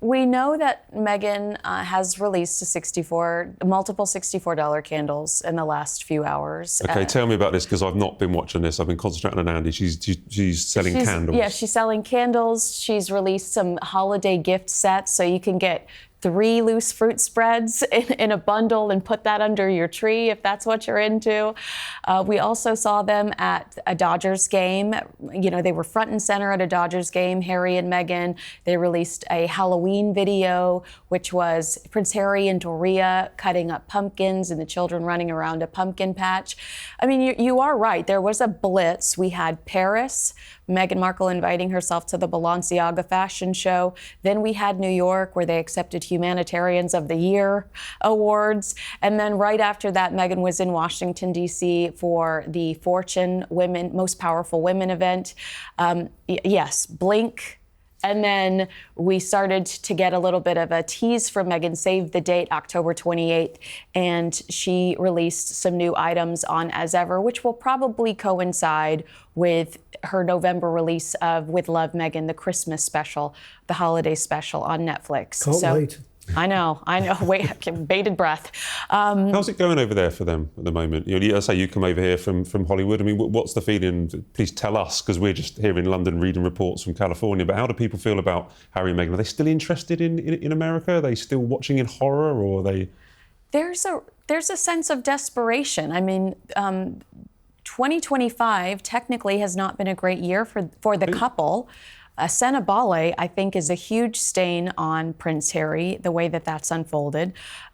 We know that Meghan has released multiple $64 candles in the last few hours. Okay, tell me about this, because I've not been watching this. I've been concentrating on Andy. She's selling candles. Yeah, she's selling candles. She's released some holiday gift sets, so you can get 3 loose fruit spreads in a bundle and put that under your tree if that's what you're into. We also saw them at a Dodgers game. You know, they were front and center at a Dodgers game, Harry and Meghan. They released a Halloween video, which was Prince Harry and Doria cutting up pumpkins and the children running around a pumpkin patch. I mean, you are right. There was a blitz. We had Paris, Meghan Markle inviting herself to the Balenciaga fashion show. Then we had New York, where they accepted Humanitarians of the Year awards. And then right after that, Meghan was in Washington, D.C. for the Fortune Most Powerful Women event. Yes, blink. And then we started to get a little bit of a tease from Meghan, save the date, October 28th. And she released some new items on As Ever, which will probably coincide with her November release of With Love, Meghan, the Christmas special, the holiday special on Netflix. Can't wait. I know. Wait, bated breath. How's it going over there for them at the moment? You know, I say you come over here from Hollywood. I mean, what's the feeling? Please tell us, because we're just here in London reading reports from California. But how do people feel about Harry and Meghan? Are they still interested in America? Are they still watching in horror, or are they? There's a sense of desperation. I mean, 2025 technically has not been a great year for the couple. Senabale, I think, is a huge stain on Prince Harry, the way that that's unfolded.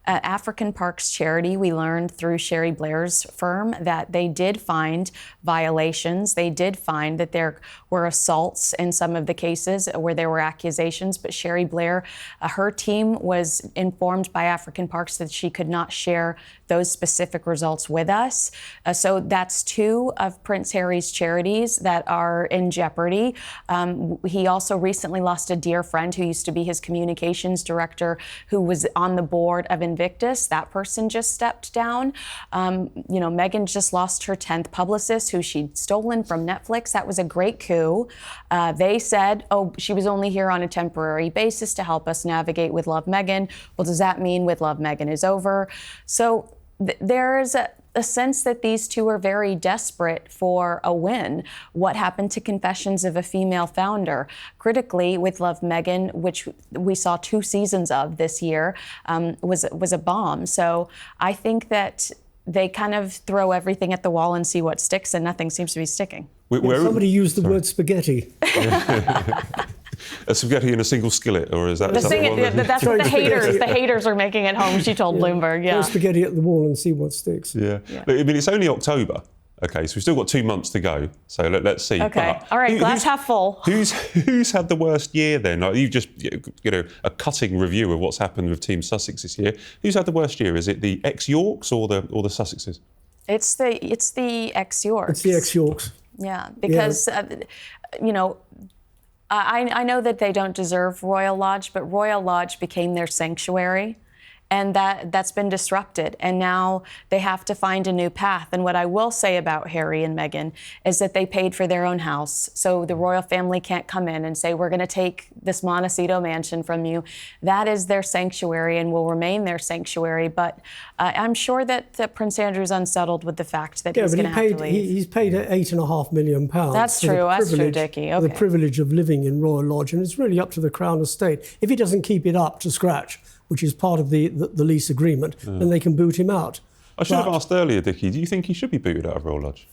African Parks Charity, we learned through Sherry Blair's firm that they did find violations. They did find that there were assaults in some of the cases where there were accusations, but Sherry Blair, her team was informed by African Parks that she could not share those specific results with us. So that's 2 of Prince Harry's charities that are in jeopardy. He also recently lost a dear friend who used to be his communications director, who was on the board of Invictus. That person just stepped down. Meghan just lost her 10th publicist, who she'd stolen from Netflix. That was a great coup. They said, she was only here on a temporary basis to help us navigate With Love, Meghan. Well, does that mean With Love, Meghan is over? So there's a sense that these 2 are very desperate for a win. What happened to Confessions of a Female Founder? Critically, With Love, Meghan, which we saw 2 seasons of this year, was a bomb. So I think that they kind of throw everything at the wall and see what sticks, and nothing seems to be sticking. Somebody used the word spaghetti. A spaghetti in a single skillet, or is that? That's what the haters. The haters are making at home. She told Bloomberg. Yeah. Throw spaghetti at the wall and see what sticks. Yeah. I mean, it's only October. Okay, so we've still got 2 months to go. So let's see. Okay. All right. Glass half full. Who's had the worst year then? Like, you've just a cutting review of what's happened with Team Sussex this year. Who's had the worst year? Is it the ex-Yorks or the Sussexes? It's the ex-Yorks. It's the ex-Yorks. Yeah, because I know that they don't deserve Royal Lodge, but Royal Lodge became their sanctuary. And that's been disrupted. And now they have to find a new path. And what I will say about Harry and Meghan is that they paid for their own house. So the royal family can't come in and say, we're going to take this Montecito mansion from you. That is their sanctuary and will remain their sanctuary. But I'm sure that Prince Andrew's unsettled with the fact that he's going to have to leave. He's paid £8.5 million. That's true. That's true, Dickie. Okay. The privilege of living in Royal Lodge. And it's really up to the Crown Estate. If he doesn't keep it up to scratch, which is part of the lease agreement, then they can boot him out. I should have asked earlier, Dickie, do you think he should be booted out of Royal Lodge?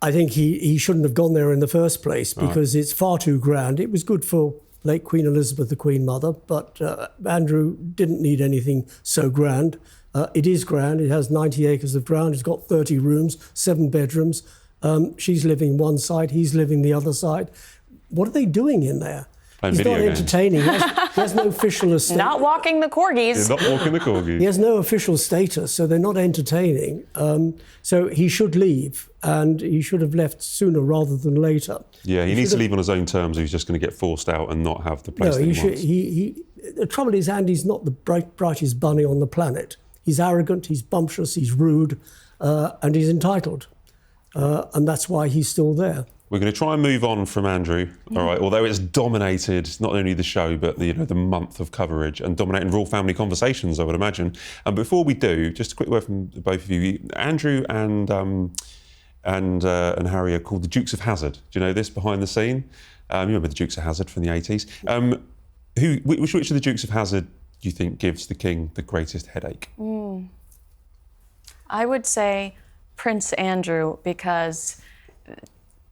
I think he shouldn't have gone there in the first place because it's far too grand. It was good for late Queen Elizabeth, the Queen Mother, but Andrew didn't need anything so grand. It is grand. It has 90 acres of ground. It's got 30 rooms, 7 bedrooms. She's living one side, he's living the other side. What are they doing in there? He's not entertaining. He has no official estate. Not walking the corgis. He's not walking the corgis. He has no official status, so they're not entertaining. So he should leave, and he should have left sooner rather than later. Yeah, he needs to leave on his own terms. He's just going to get forced out and not have the place that he wants. The trouble is, Andy's not the brightest bunny on the planet. He's arrogant, he's bumptious, he's rude, and he's entitled. And that's why he's still there. We're going to try and move on from Andrew, all right, although it's dominated not only the show, but the month of coverage and dominating royal family conversations, I would imagine. And before we do, just a quick word from both of you. Andrew and Harry are called the Dukes of Hazzard. Do you know this behind the scene? You remember the Dukes of Hazzard from the 80s? Which of the Dukes of Hazzard do you think gives the king the greatest headache? I would say Prince Andrew, because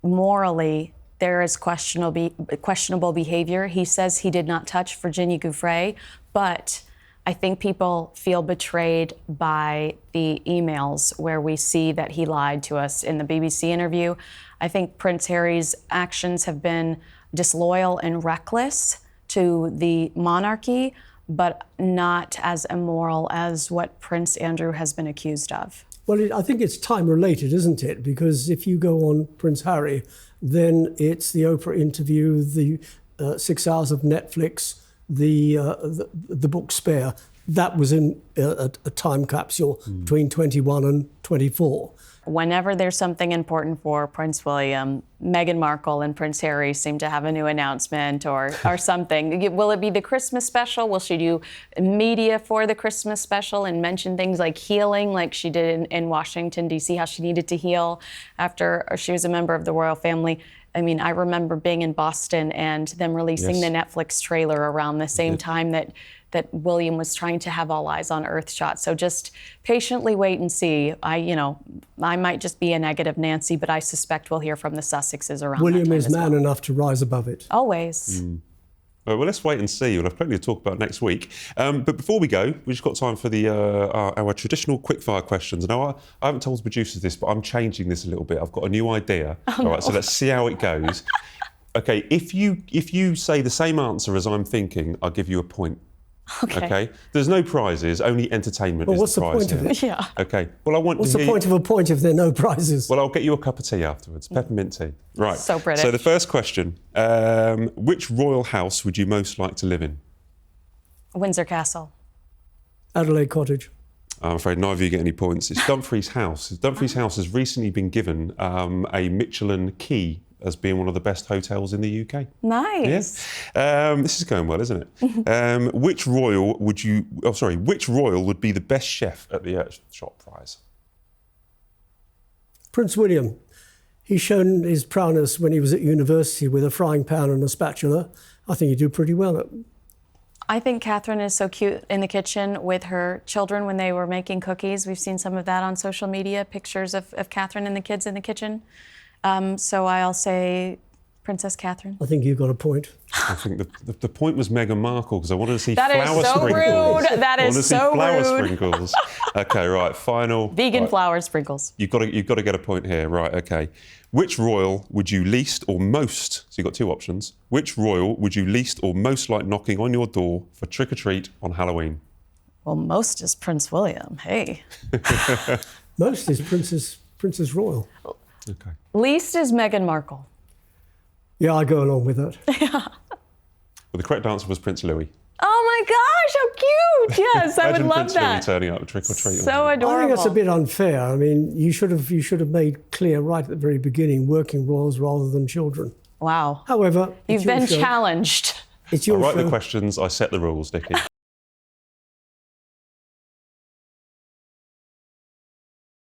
morally, there is questionable behavior. He says he did not touch Virginia Giuffre, but I think people feel betrayed by the emails where we see that he lied to us in the BBC interview. I think Prince Harry's actions have been disloyal and reckless to the monarchy, but not as immoral as what Prince Andrew has been accused of. Well, I think it's time-related, isn't it? Because if you go on Prince Harry, then it's the Oprah interview, the 6 hours of Netflix, the book Spare. That was in a time capsule between 21 and 24. Whenever there's something important for Prince William, Meghan Markle and Prince Harry seem to have a new announcement or something. Will it be the Christmas special? Will she do media for the Christmas special and mention things like healing, like she did in Washington, D.C., how she needed to heal after she was a member of the royal family? I mean, I remember being in Boston and them releasing the Netflix trailer around the same time that William was trying to have All Eyes on Earth shot. So just patiently wait and see. I might just be a negative Nancy, but I suspect we'll hear from the Sussexes around William that time is as man well. enough to rise above it. Always. Well, let's wait and see. We'll have plenty to talk about next week. But before we go, we've just got time for our traditional quickfire questions. Now, I haven't told the producers this, but I'm changing this a little bit. I've got a new idea. All right, so let's see how it goes. Okay, if you say the same answer as I'm thinking, I'll give you a point. Okay. There's no prizes, only entertainment is what's the the prize point of here. it? Yeah. Okay. Well, What's the point of a point if there are no prizes? Well, I'll get you a cup of tea afterwards, peppermint tea. Right. So British. So the first question, which royal house would you most like to live in? Windsor Castle. Adelaide Cottage. I'm afraid neither of you get any points. It's Dumfries House. Dumfries House has recently been given a Michelin key as being one of the best hotels in the UK. Nice. Yeah. This is going well, isn't it? Which royal would be the best chef at the Shop Prize? Prince William. He's shown his prowess when he was at university with a frying pan and a spatula. I think he'd do pretty well at. I think Catherine is so cute in the kitchen with her children when they were making cookies. We've seen some of that on social media, pictures of Catherine and the kids in the kitchen. So I'll say Princess Catherine. I think you've got a point. I think the point was Meghan Markle because I wanted to see That is flower so sprinkles. rude. That is so I wanted to see flower rude. sprinkles. Okay, right. Final. Vegan flower sprinkles. You've got to get a point here. Right. Okay. Which royal would you least or most? So you've got two options. Which royal would you least or most like knocking on your door for trick or treat on Halloween? Well, most is Prince William. Hey. Most is Princess Royal. Okay. Least is Meghan Markle. Yeah, I go along with that. Well, the correct answer was Prince Louis. Oh my gosh, how cute! Yes, I would Imagine love Prince that. Louis turning up trick or treat. So adorable. I think that's a bit unfair. I mean, you should have made clear right at the very beginning working royals rather than children. Wow. However, You've been show. challenged. It's I your write show. the questions, I set the rules, Dickie.